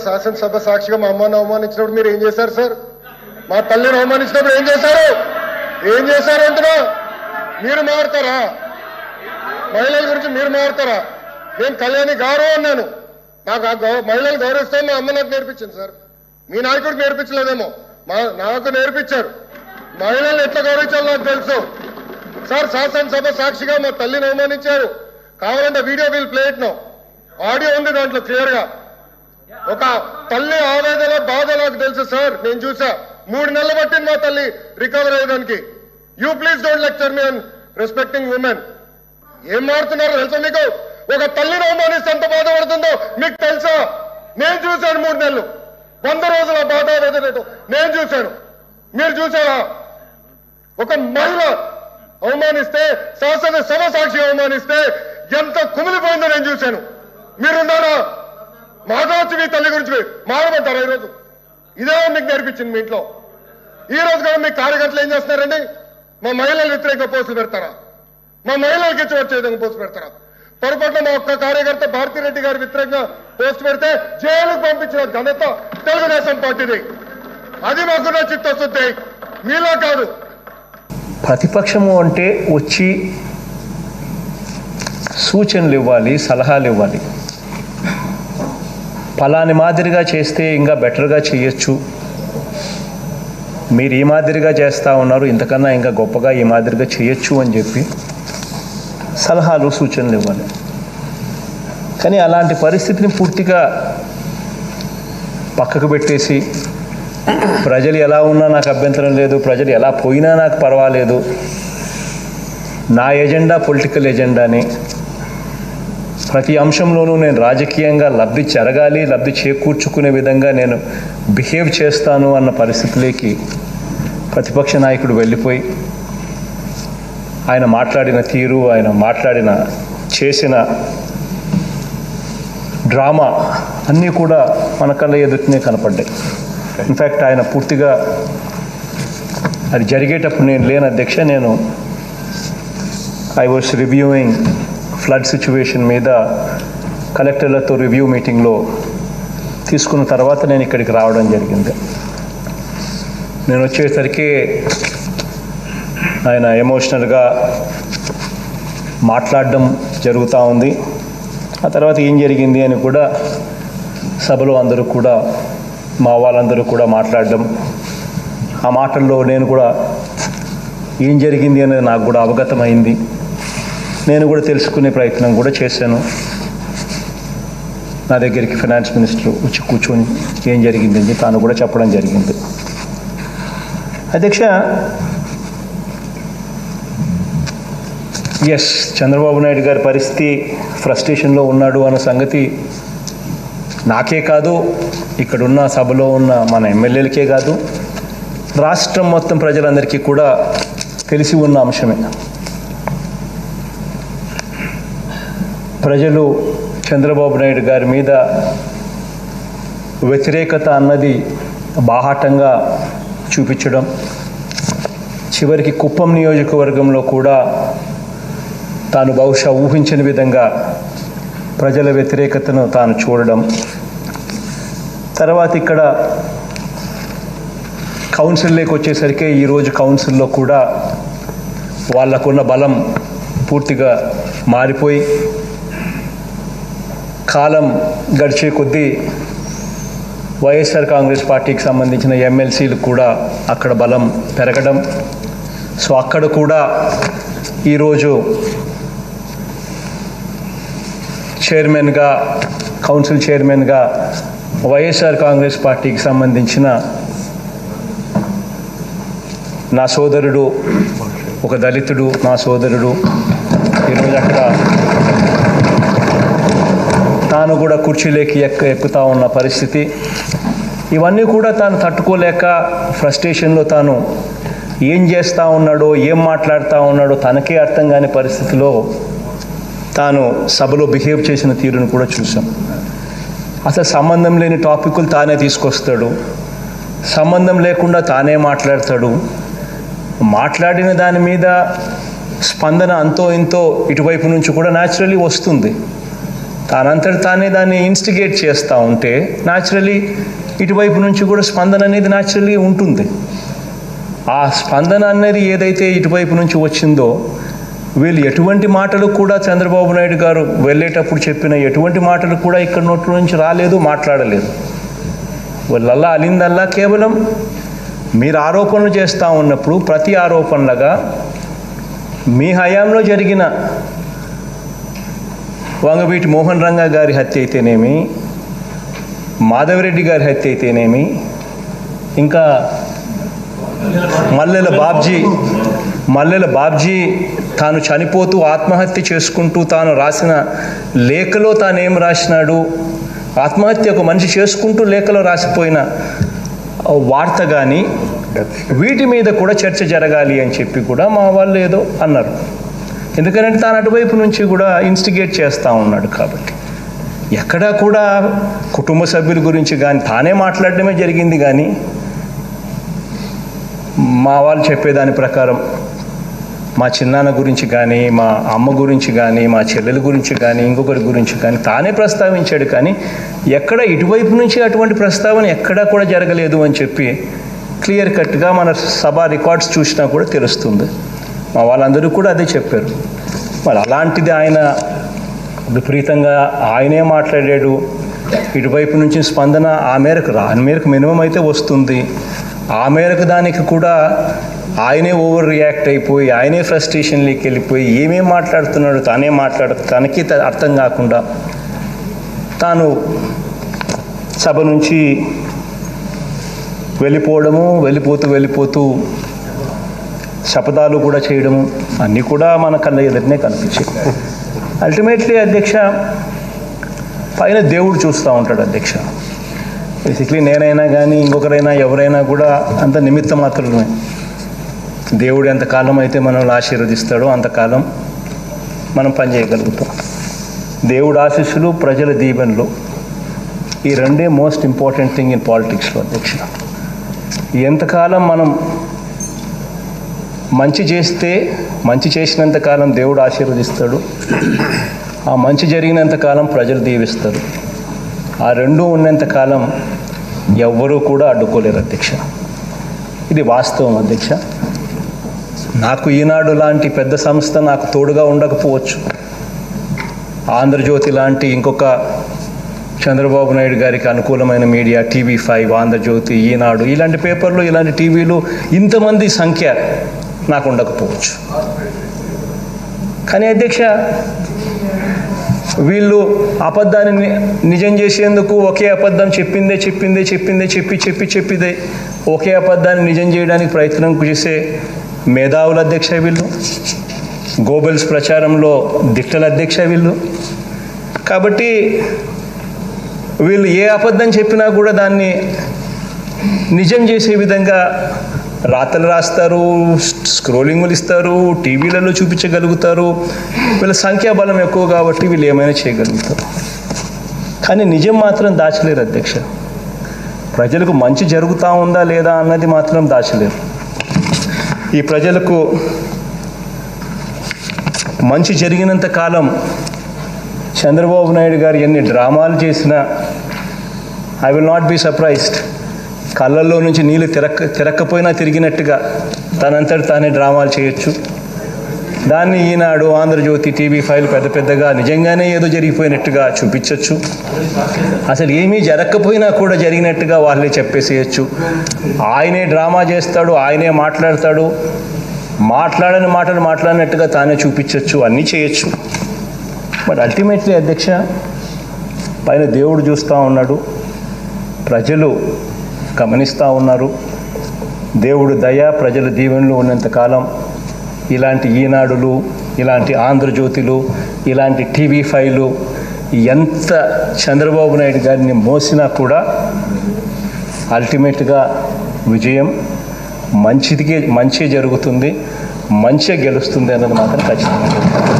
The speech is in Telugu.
శాసనసభ సాక్షిగా మా అమ్మను అవమానించినప్పుడు మీరు ఏం చేశారు సార్? మా తల్లిని అవమానించినప్పుడు ఏం చేశారు అంటున్నా? మీరు మారుతారా? మహిళల గురించి మీరు మారుతారా? నేను కళ్యాణి గౌరవం అన్నాను. నాకు మహిళలు గౌరవిస్తాను మా అమ్మ నాకు నేర్పించింది సార్. మీ నాయకుడికి నేర్పించలేదేమో, నాకు నేర్పించారు. మహిళలు ఎట్లా గౌరవించాలో నాకు తెలుసు సార్. శాసనసభ సాక్షిగా మా తల్లిని అవమానించారు. కావాలంటే video will play it now. Audio ఉంది దాంట్లో క్లియర్ గా. ఒక తల్లి ఆవేదన బాధ నాకు తెలుసు సార్. నేను చూసా. 3 నెలలు పట్టింది మా తల్లి రికవర్ అయ్యేదానికి. You please don't lecture me on respecting women. ఏం మారుతున్నారో తెలుసా మీకు? ఒక తల్లిని అవమానిస్తే ఎంత బాధపడుతుందో మీకు తెలుసా? నేను చూశాను 3 నెలలు 100 రోజుల బాధ వేదనతో నేను చూశాను. మీరు చూసారా? ఒక మహిళ అవమానిస్తే, శాసనసభ సాక్షి అవమానిస్తే ఎంత కుమిలిపోయిందో నేను చూశాను. మీరున్నారా? మాట్లాడచ్చు మీ తల్లి గురించి మాట్లాడమంటారా? ఈరోజు ఇదే మీకు నేర్పించింది మీ ఇంట్లో. ఈ రోజు కూడా మీ కార్యకర్తలు ఏం చేస్తున్నారండి? మా మహిళలు వ్యతిరేకంగా పోస్టులు పెడతారా? మా మహిళలకి ఇచ్చి విధంగా పోస్టు పెడతారా? పొరపాటున మా ఒక్క కార్యకర్త భారతిరెడ్డి గారి వ్యతిరేకంగా పోస్ట్ పెడితే జైలుకు పంపించిన ఘనత తెలుగుదేశం పార్టీది. అది మాకున్న చిత్తశుద్ధి, మీలో కాదు. ప్రతిపక్షము అంటే వచ్చి సూచనలు ఇవ్వాలి, సలహాలు ఇవ్వాలి. ఫలాని మాదిరిగా చేస్తే ఇంకా బెటర్గా చేయొచ్చు, మీరు ఈ మాదిరిగా చేస్తూ ఉన్నారు, ఇంతకన్నా ఇంకా గొప్పగా ఈ మాదిరిగా చేయొచ్చు అని చెప్పి సలహాలు సూచనలు ఇవ్వాలి. కానీ అలాంటి పరిస్థితిని పూర్తిగా పక్కకు పెట్టేసి ప్రజలు ఎలా ఉన్నా నాకు అభ్యంతరం లేదు, ప్రజలు ఎలా పోయినా నాకు పర్వాలేదు, నా ఎజెండా పొలిటికల్ ఎజెండాని, ప్రతి అంశంలోనూ నేను రాజకీయంగా లబ్ధి జరగాలి, లబ్ధి చేకూర్చుకునే విధంగా నేను బిహేవ్ చేస్తాను అన్న పరిస్థితిలోకి ప్రతిపక్ష నాయకుడు వెళ్ళిపోయి ఆయన మాట్లాడిన తీరు, ఆయన చేసిన డ్రామా అన్నీ కూడా మన కళ్ళ ఎదుటినే కనపడ్డాయి. ఇన్ఫ్యాక్ట్ ఆయన పూర్తిగా అది జరిగేటప్పుడు నేను లేని అధ్యక్ష, నేను I was reviewing flood situation మీద కలెక్టర్లతో రివ్యూ మీటింగ్లో తీసుకున్న తర్వాత నేను ఇక్కడికి రావడం జరిగింది. నేను వచ్చేసరికి ఆయన ఎమోషనల్గా మాట్లాడడం జరుగుతూ ఉంది. ఆ తర్వాత ఏం జరిగింది అని కూడా సభలో అందరూ కూడా, మా వాళ్ళందరూ కూడా మాట్లాడడం, ఆ మాటల్లో నేను కూడా ఏం జరిగింది అనేది నాకు కూడా అవగతమైంది. నేను కూడా తెలుసుకునే ప్రయత్నం కూడా చేశాను. నా దగ్గరికి ఫైనాన్స్ మినిస్టర్ వచ్చి కూర్చొని ఏం జరిగిందని తాను కూడా చెప్పడం జరిగింది. అధ్యక్ష, ఎస్, చంద్రబాబు నాయుడు గారి పరిస్థితి ఫ్రస్ట్రేషన్లో ఉన్నాడు అన్న సంగతి నాకే కాదు, ఇక్కడున్న సభలో ఉన్న మన ఎమ్మెల్యేలకే కాదు, రాష్ట్రం మొత్తం ప్రజలందరికీ కూడా తెలిసి ఉన్న అంశమే. ప్రజలు చంద్రబాబు నాయుడు గారి మీద వ్యతిరేకత అన్నది బాహాటంగా చూపించడం, చివరికి కుప్పం నియోజకవర్గంలో కూడా తాను బహుశా ఊహించని విధంగా ప్రజల వ్యతిరేకతను తాను చూడడం, తర్వాత ఇక్కడ కౌన్సిల్లోకి వచ్చేసరికి ఈరోజు కౌన్సిల్లో కూడా వాళ్ళకున్న బలం పూర్తిగా మారిపోయి, కాలం గడిచే కొద్దీ వైఎస్ఆర్ కాంగ్రెస్ పార్టీకి సంబంధించిన ఎమ్మెల్సీలు కూడా అక్కడ బలం పెరగడం, సో అక్కడ కూడా ఈరోజు చైర్మన్గా, కౌన్సిల్ చైర్మన్గా వైఎస్ఆర్ కాంగ్రెస్ పార్టీకి సంబంధించిన నా సోదరుడు, ఒక దళితుడు నా సోదరుడు ఈరోజు అక్కడ తాను కూడా కుర్చీలోకి ఎక్కుతూ ఉన్న పరిస్థితి. ఇవన్నీ కూడా తాను తట్టుకోలేక ఫ్రస్ట్రేషన్లో తాను ఏం చేస్తూ ఉన్నాడో, ఏం మాట్లాడుతూ ఉన్నాడో తనకే అర్థం కాని పరిస్థితిలో తాను సభలో బిహేవ్ చేసిన తీరును కూడా చూసాం. అసలు సంబంధం లేని టాపిక్లు తానే తీసుకొస్తాడు, సంబంధం లేకుండా తానే మాట్లాడతాడు. మాట్లాడిన దాని మీద స్పందన అంతో ఇంతో ఇటువైపు నుంచి కూడా న్యాచురల్లీ వస్తుంది. తానంతటి తానే దాన్ని ఇన్స్టిగేట్ చేస్తూ ఉంటే న్యాచురలీ ఇటువైపు నుంచి కూడా స్పందన అనేది న్యాచురలీ ఉంటుంది. ఆ స్పందన అనేది ఏదైతే ఇటువైపు నుంచి వచ్చిందో వీళ్ళు ఎటువంటి మాటలు కూడా చంద్రబాబు నాయుడు గారు వెళ్ళేటప్పుడు చెప్పిన ఎటువంటి మాటలు కూడా ఇక్కడ నోట్ల నుంచి రాలేదు, మాట్లాడలేదు. వాళ్ళల్లా అలిందల్లా కేవలం మీరు ఆరోపణలు చేస్తూ ఉన్నప్పుడు ప్రతి ఆరోపణలుగా మీ హయాంలో జరిగిన వంగవీటి మోహన్ రంగా గారి హత్య అయితేనేమి, మాధవరెడ్డి గారి హత్య అయితేనేమి, ఇంకా మల్లెల బాబ్జీ తాను చనిపోతూ ఆత్మహత్య చేసుకుంటూ తాను రాసిన లేఖలో తాను ఏం రాసినాడు, ఆత్మహత్య ఒక మనిషి చేసుకుంటూ లేఖలో రాసిపోయిన వార్త కానీ వీటి మీద కూడా చర్చ జరగాలి అని చెప్పి కూడా మా వాళ్ళు ఏదో అన్నారు. ఎందుకంటే తాను అటువైపు నుంచి కూడా ఇన్స్టిగేట్ చేస్తూ ఉన్నాడు. కాబట్టి ఎక్కడా కూడా కుటుంబ సభ్యుల గురించి కానీ తానే మాట్లాడడమే జరిగింది. కానీ మా వాళ్ళు చెప్పేదాని ప్రకారం మా చిన్నాన్న గురించి కానీ, మా అమ్మ గురించి కానీ, మా చెల్లెల గురించి కానీ, ఇంకొకరి గురించి కానీ తానే ప్రస్తావించాడు. కానీ ఎక్కడ ఇటువైపు నుంచి అటువంటి ప్రస్తావన ఎక్కడా కూడా జరగలేదు అని చెప్పి క్లియర్ కట్గా మన సభ రికార్డ్స్ చూసినా కూడా తెలుస్తుంది. మా వాళ్ళందరూ కూడా అదే చెప్పారు. మరి అలాంటిది ఆయన విపరీతంగా ఆయనే మాట్లాడాడు. ఇటువైపు నుంచి స్పందన ఆ మేరకు మినిమం అయితే వస్తుంది. ఆ మేరకు దానికి కూడా ఆయనే ఓవర్ రియాక్ట్ అయిపోయి ఆయనే ఫ్రస్ట్రేషన్లోకి వెళ్ళిపోయి ఏమేం మాట్లాడుతున్నాడు తనకి అర్థం కాకుండా తాను సభ నుంచి వెళ్ళిపోతూ శపథాలు కూడా చేయడము అన్నీ కూడా మన కళ్ళ ఎదురునే కనిపించాయి. అల్టిమేట్లీ అధ్యక్ష పైన దేవుడు చూస్తూ ఉంటాడు అధ్యక్ష. బేసిక్లీ నేనైనా కానీ ఇంకొకరైనా ఎవరైనా కూడా అంత నిమిత్త మాత్రమే. దేవుడు ఎంతకాలం అయితే మనల్ని ఆశీర్వదిస్తాడో అంతకాలం మనం పనిచేయగలుగుతాం. దేవుడు ఆశీస్సులు, ప్రజల దీవెనలు, ఈ రెండే మోస్ట్ ఇంపార్టెంట్ థింగ్ ఇన్ పాలిటిక్స్లో అధ్యక్ష. ఎంతకాలం మనం మంచి చేసినంతకాలం దేవుడు ఆశీర్వదిస్తాడు, ఆ మంచి జరిగినంతకాలం ప్రజలు దీవిస్తారు. ఆ రెండూ ఉన్నంతకాలం ఎవ్వరూ కూడా అడ్డుకోలేరు అధ్యక్ష. ఇది వాస్తవం అధ్యక్ష. నాకు ఈనాడు లాంటి పెద్ద సంస్థ నాకు తోడుగా ఉండకపోవచ్చు. ఆంధ్రజ్యోతి లాంటి ఇంకొక చంద్రబాబు నాయుడు గారికి అనుకూలమైన మీడియా, TV5, ఆంధ్రజ్యోతి, ఈనాడు ఇలాంటి పేపర్లు, ఇలాంటి టీవీలు ఇంతమంది సంఖ్య నాకు ఉండకపోవచ్చు. కానీ అధ్యక్ష వీళ్ళు అబద్ధాన్ని నిజం చేసేందుకు ఒకే అబద్ధం చెప్పిదే ఒకే అబద్ధాన్ని నిజం చేయడానికి ప్రయత్నం చేసే మేధావుల అధ్యక్ష వీళ్ళు. గోబెల్స్ ప్రచారంలో దిట్టల అధ్యక్ష వీళ్ళు. కాబట్టి వీళ్ళు ఏ అబద్ధం చెప్పినా కూడా దాన్ని నిజం చేసే విధంగా రాతలు రాస్తారు, స్క్రోలింగులు ఇస్తారు, టీవీలలో చూపించగలుగుతారు. వీళ్ళ సంఖ్యాబలం ఎక్కువ కాబట్టి వీళ్ళు ఏమైనా చేయగలుగుతారు. కానీ నిజం మాత్రం దాచలేరు అధ్యక్ష. ప్రజలకు మంచి జరుగుతూ ఉందా లేదా అన్నది మాత్రం దాచలేరు. ఈ ప్రజలకు మంచి జరిగినంత కాలం చంద్రబాబు నాయుడు గారు ఎన్ని డ్రామాలు చేసినా I will not be surprised. కళ్ళల్లో నుంచి నీళ్ళు తిరక్కపోయినా తిరిగినట్టుగా తనంతటి తానే డ్రామాలు చేయొచ్చు. దాన్ని ఈనాడు, ఆంధ్రజ్యోతి, TV5 పెద్దగా నిజంగానే ఏదో జరిగిపోయినట్టుగా చూపించవచ్చు. అసలు ఏమీ జరగకపోయినా కూడా జరిగినట్టుగా వాళ్ళే చెప్పేసేయచ్చు. ఆయనే డ్రామా చేస్తాడు, ఆయనే మాట్లాడతాడు, మాట్లాడని మాటలు మాట్లాడినట్టుగా తానే చూపించవచ్చు, అన్నీ చేయొచ్చు. బట్ అల్టిమేట్లీ అధ్యక్ష పైన దేవుడు చూస్తూ ఉన్నాడు, ప్రజలు గమనిస్తూ ఉన్నారు. దేవుడు దయ, ప్రజల దీవెనలు ఉన్నంతకాలం ఇలాంటి ఈనాడులు, ఇలాంటి ఆంధ్రజ్యోతులు, ఇలాంటి TV5లు ఎంత చంద్రబాబు నాయుడు గారిని మోసినా కూడా అల్టిమేట్గా విజయం మంచి జరుగుతుంది, మంచిగా గెలుస్తుంది అన్నది మాత్రం ఖచ్చితంగా.